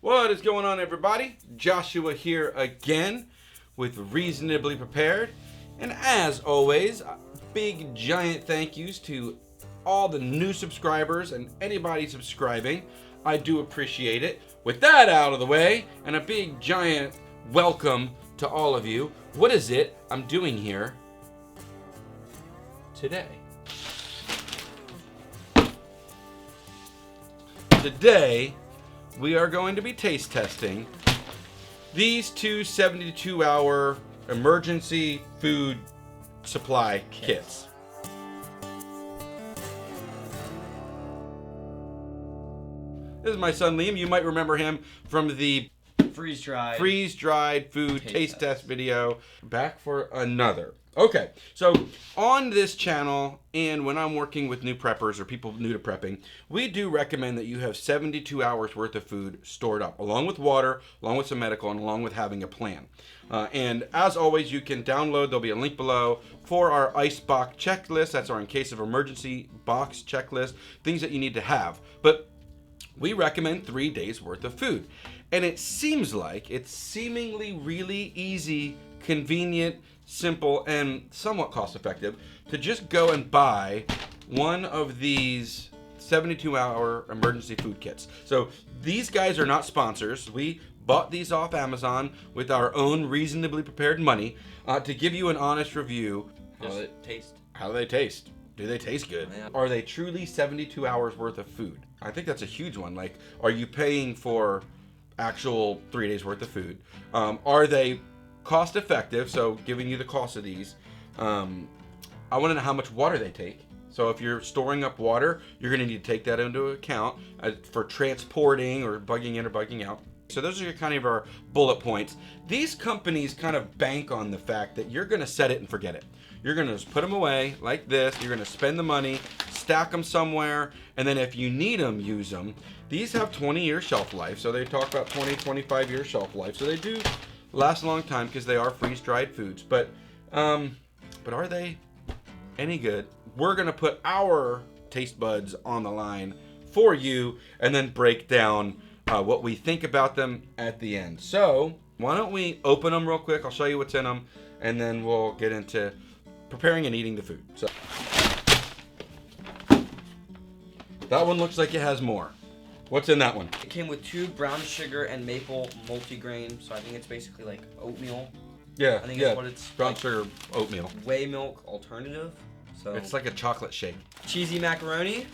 What is going on, everybody? Joshua here again with Reasonably Prepared. And as always, big giant thank yous to all the new subscribers and anybody subscribing. I do appreciate it. With that out of the way, and a big giant welcome to all of you. What is it I'm doing here today? Today, we are going to be taste testing these two 72-hour emergency food supply kits. This is my son Liam. You might remember him from the freeze-dried food taste test video. Back for another. Okay, so on this channel, and when I'm working with new preppers or people new to prepping, we do recommend that you have 72 hours worth of food stored up, along with water, along with some medical, and along with having a plan. And as always, you can download, there'll be a link below, for our ice box checklist. That's our in case of emergency box checklist, things that you need to have. But we recommend 3 days worth of food. And it seems like it's seemingly really easy, convenient, simple, and somewhat cost effective to just go and buy one of these 72-hour emergency food kits. So these guys are not sponsors. We bought these off Amazon with our own reasonably prepared money to give you an honest review. How do they taste? How do they taste? Do they taste good? Yeah. Are they truly 72 hours worth of food? I think that's a huge one. Like, are you paying for actual 3 days worth of food? Are they cost effective? So giving you the cost of these. I want to know how much water they take. So if you're storing up water, you're going to need to take that into account for transporting or bugging in or bugging out. So those are kind of our bullet points. These companies kind of bank on the fact that you're going to set it and forget it. You're going to just put them away like this. You're going to spend the money, stack them somewhere, and then if you need them, use them. These have 20-year shelf life, so they talk about 20, 25-year shelf life. So they do last a long time because they are freeze-dried foods. But are they any good? We're going to put our taste buds on the line for you and then break down what we think about them at the end. So why don't we open them real quick? I'll show you what's in them, and then we'll get into preparing and eating the food. So that one looks like it has more. What's in that one? It came with 2 brown sugar and maple multigrain, so I think it's basically like oatmeal. Yeah, I think that's what it's brown like, sugar oatmeal. Whey milk alternative. So It's like a chocolate shake. cheesy macaroni,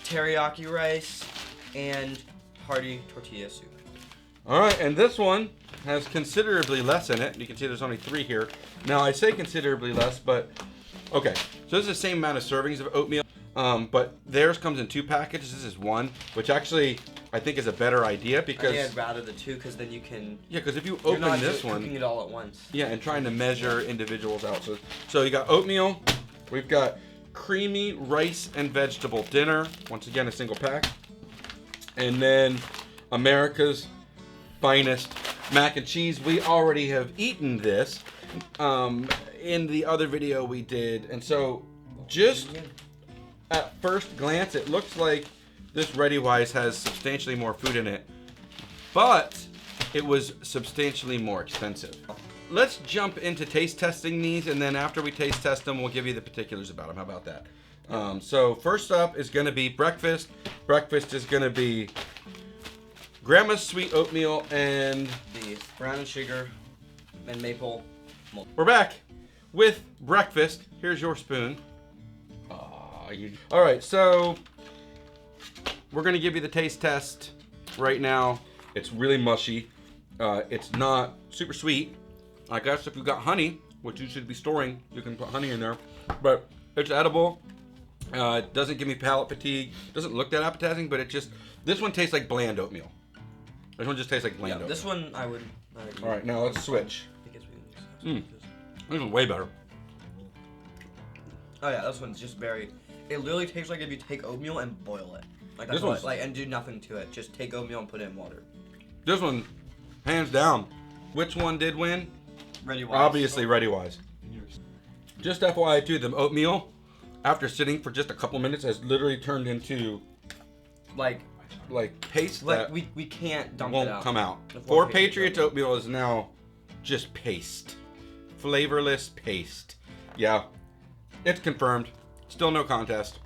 teriyaki rice, and hearty tortilla soup. All right, and this one has considerably less in it. You can see there's only 3 here. Now, I say considerably less, but okay. So this is the same amount of servings of oatmeal, but theirs comes in 2 packages. This is 1, which actually I think is a better idea because I think I'd rather the 2 because then you can. Yeah, because if you You're open not this one, cooking it all at once. yeah, and trying to measure individuals out. So you got oatmeal. We've got creamy rice and vegetable dinner. Once again, a single pack. And then America's finest mac and cheese. We already have eaten this in the other video we did. And so just at first glance, it looks like this Readywise has substantially more food in it, but it was substantially more expensive. Let's jump into taste testing these, and then after we taste test them, we'll give you the particulars about them. How about that? So first up is going to be breakfast. Breakfast is going to be Grandma's sweet oatmeal and The brown sugar and maple. we're back with breakfast. Here's your spoon. All right, so we're going to give you the taste test right now. It's really mushy. It's not super sweet. I guess if you've got honey, which you should be storing, you can put honey in there. But it's edible. It doesn't give me palate fatigue. Doesn't look that appetizing, but this one tastes like bland oatmeal. This one just tastes like bland oatmeal. This one I would. All right, now let's switch. I guess we can use This one's way better. Oh yeah, this one's just very. It literally tastes like if you take oatmeal and boil it. Like that's This one's- and do nothing to it. Just take oatmeal and put it in water. This one, hands down. Which one did win? Readywise. Obviously, Readywise. Just FYI too, the oatmeal, after sitting for just a couple minutes, has literally turned into like like paste Like that we can't dump won't it out. come out. The 4 4 Patriots Patriots oatmeal is now just paste. Flavorless paste. Yeah. It's confirmed. Still no contest.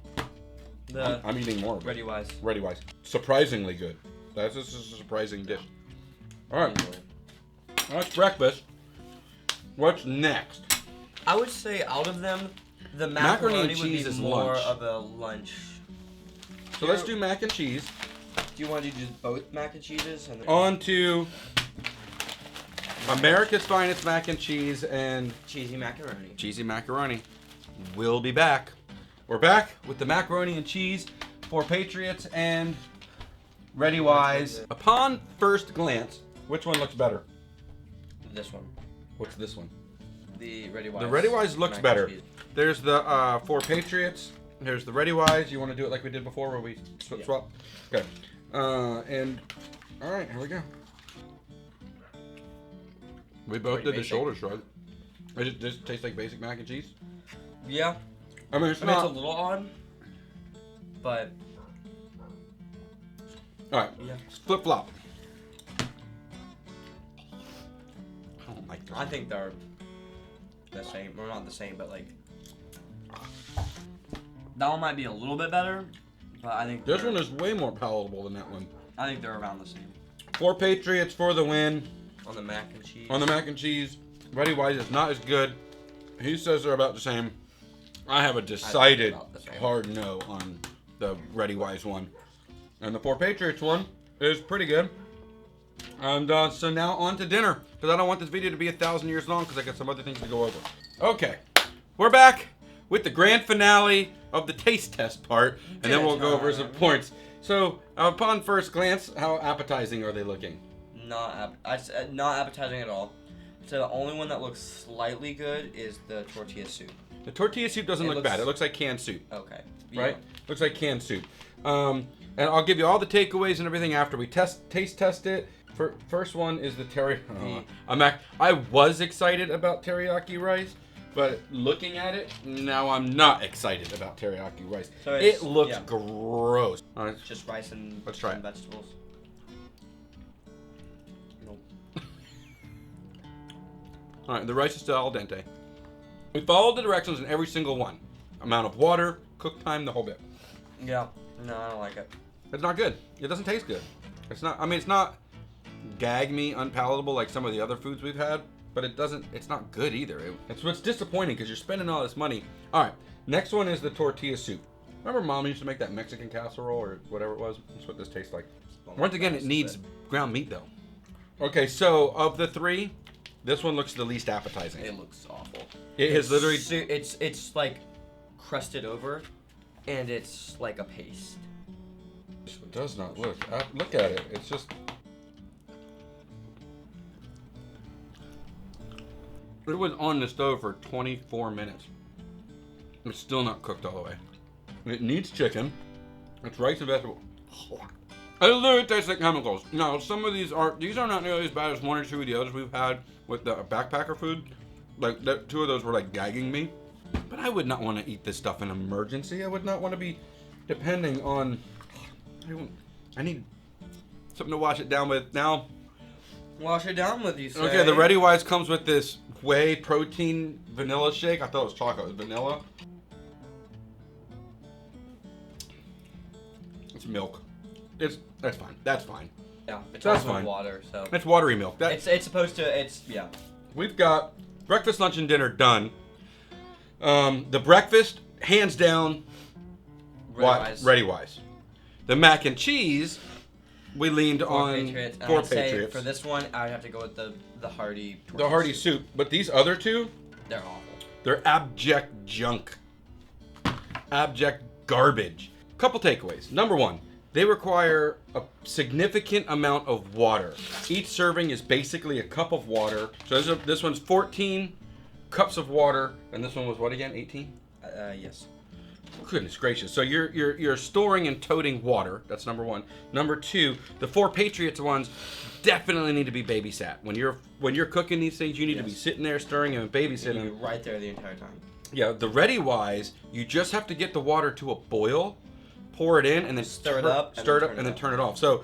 I'm eating more. Readywise. Readywise. Surprisingly good. That's just a surprising dish. Alright. That's breakfast. What's next? I would say out of them, the Macaroni macaroni and would cheese be is more lunch. of a lunch. So let's do mac and cheese. Do you want to do just both mac and cheeses? And On to America's Finest Mac and Cheese and cheesy macaroni. cheesy macaroni. We'll be back. We're back with the macaroni and cheese, 4 Patriots, and Readywise. Upon first glance, which one looks better? This one. What's this one? The Readywise. The Readywise looks mac and better. cheese. There's the 4 Patriots. Here's the Readywise. You want to do it like we did before, where we swap? Okay. And all right, here we go. We both did the shoulder shrug. It just tastes like basic mac and cheese. Yeah. I mean, it's It's not. a little odd, but All right. yeah. Flip flop. I don't like this. I think they're the same. Or not the same, but like that one might be a little bit better, but I think This one is way more palatable than that one. I think they're around the same. 4 Patriots for the win. On the mac and cheese. On the mac and cheese, Readywise is not as good. He says they're about the same. I have a decided about the same. hard no on the Readywise one. And the 4 Patriots one is pretty good. And so now on to dinner. Because I don't want this video to be 1,000 years long because I got some other things to go over. Okay, we're back with the grand finale of the taste test part. And then we'll go over some points. So upon first glance, how appetizing are they looking? Not appetizing at all. So the only one that looks slightly good is the tortilla soup. The tortilla soup doesn't look bad. It looks like canned soup. Okay. Right? Looks like canned soup. And I'll give you all the takeaways and everything after we taste test it. First one is the teriyaki. I was excited about teriyaki rice, but looking at it, now I'm not excited about teriyaki rice. So it looks gross. All right. It's just rice and Let's try some it. vegetables. Nope. All right, the rice is still al dente. We followed the directions in every single one. Amount of water, cook time, the whole bit. Yeah. No, I don't like it. It's not good. It doesn't taste good. It's not. I mean, it's not gag me unpalatable like some of the other foods we've had, but it's not good either. It's what's disappointing because you're spending all this money. All right, next one is the tortilla soup. Remember Mom used to make that Mexican casserole or whatever it was? That's what this tastes like. Once again, it needs ground meat though. Okay, so of the three, this one looks the least appetizing. It looks awful. It is literally. It's like crusted over, and it's like a paste. It does not look. Look at it. It's just. It was on the stove for 24 minutes. It's still not cooked all the way. It needs chicken. It's rice and vegetable. It literally tastes like chemicals. Now, some of these are not nearly as bad as one or two of the others we've had with the backpacker food. Like, two of those were like gagging me. But I would not want to eat this stuff in an emergency. I would not want to be depending on. I need something to wash it down with now. Wash it down with you, say. Okay, the Readywise comes with this whey protein vanilla shake. I thought it was chocolate. It was vanilla. It's milk. That's fine. That's fine. Yeah, it's That's also fine. water, so. It's watery milk. It's supposed to. Yeah. We've got breakfast, lunch, and dinner done. The breakfast, hands down, Readywise. The mac and cheese, we leaned on Patriots. 4 I'd say Patriots. for this one, I'd have to go with the hearty. The hearty soup. But these other two, They're awful. they're abject junk. Abject garbage. Couple takeaways. Number one, they require a significant amount of water. Each serving is basically a cup of water. So this one's 14 cups of water, and this one was what again? 18? Yes. Goodness gracious. So you're storing and toting water. That's number one. Number two, the 4 Patriots ones definitely need to be babysat. When you're cooking these things, you need to be sitting there stirring and babysitting. You're right there the entire time. Yeah, the Readywise, you just have to get the water to a boil, pour it in, and then Stir it up, and then turn it off. So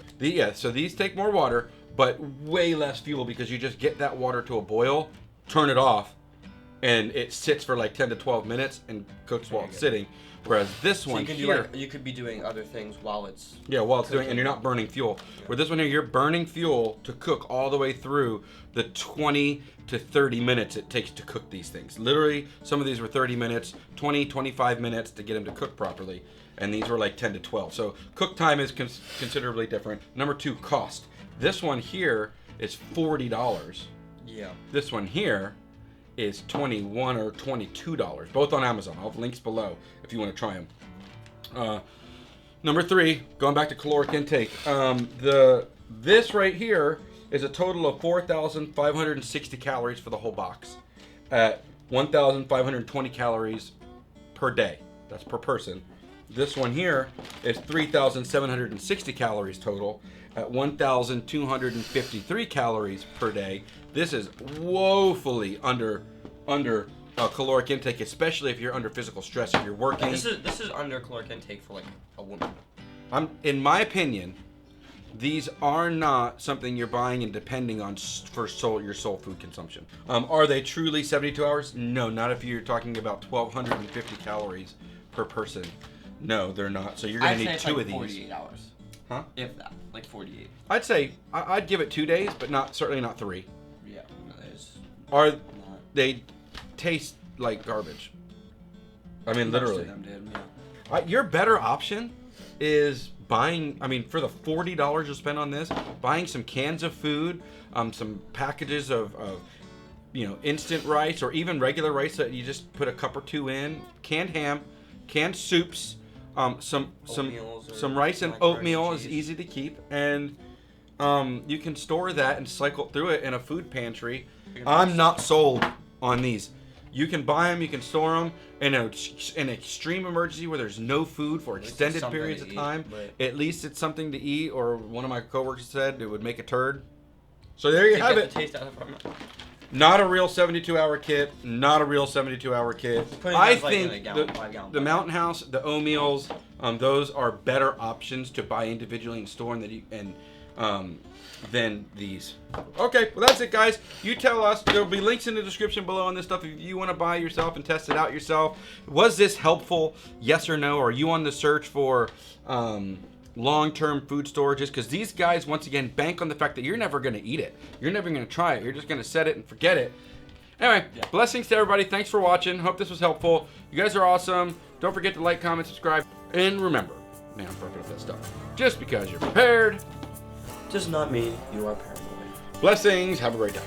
so these take more water, but way less fuel because you just get that water to a boil, turn it off, and it sits for like 10 to 12 minutes and cooks while it's sitting. Whereas this one here, you could be doing other things while it's doing, and you're not burning fuel. Yeah. With this one here, you're burning fuel to cook all the way through the 20 to 30 minutes it takes to cook these things. Literally, some of these were 30 minutes, 20, 25 minutes to get them to cook properly, and these were like 10 to 12. So cook time is considerably different. Number 2, cost. This one here is $40. Yeah. This one here is $21 or $22, both on Amazon. I'll have links below if you want to try them. Number 3, going back to caloric intake. This right here is a total of 4,560 calories for the whole box, at 1,520 calories per day. That's per person. This one here is 3,760 calories total, at 1,253 calories per day. This is woefully under caloric intake, especially if you're under physical stress. If you're working, this is under caloric intake for like a woman. In my opinion, these are not something you're buying and depending on for your sole food consumption. Are they truly 72 hours? No, not if you're talking about 1,250 calories per person. No, they're not. So you're gonna need 2 of these. 48 hours. Huh? If that, like 48. I'd say I'd give it 2 days, but certainly not 3. Yeah, it's they taste like garbage. I mean, literally. Most of them did, yeah. Your better option is buying. I mean, for the $40 you spend on this, buying some cans of food, some packages of instant rice, or even regular rice that you just put a cup or 2 in, canned ham, canned soups. Some rice and oatmeal is easy to keep, and you can store that and cycle through it in a food pantry. I'm not sold on these. You can buy them, you can store them in an extreme emergency where there's no food for extended periods of time. At least it's something to eat, or one of my coworkers said it would make a turd. So there you have it. Taste out of it. Not a real 72-hour kit. Not a real 72-hour kit. I think the Mountain House, the Oatmeals, those are better options to buy individually and store than these. Okay, well that's it, guys. You tell us. There'll be links in the description below on this stuff if you want to buy yourself and test it out yourself. Was this helpful? Yes or no? Are you on the search for long-term food storages? Because these guys, once again, bank on the fact that you're never going to eat it. You're never going to try it. You're just going to set it and forget it. Anyway, blessings to everybody. Thanks for watching. Hope this was helpful. You guys are awesome. Don't forget to like, comment, subscribe. And remember, man, I'm fucking up that stuff. Just because you're prepared does not mean you are paranoid. Blessings. Have a great day.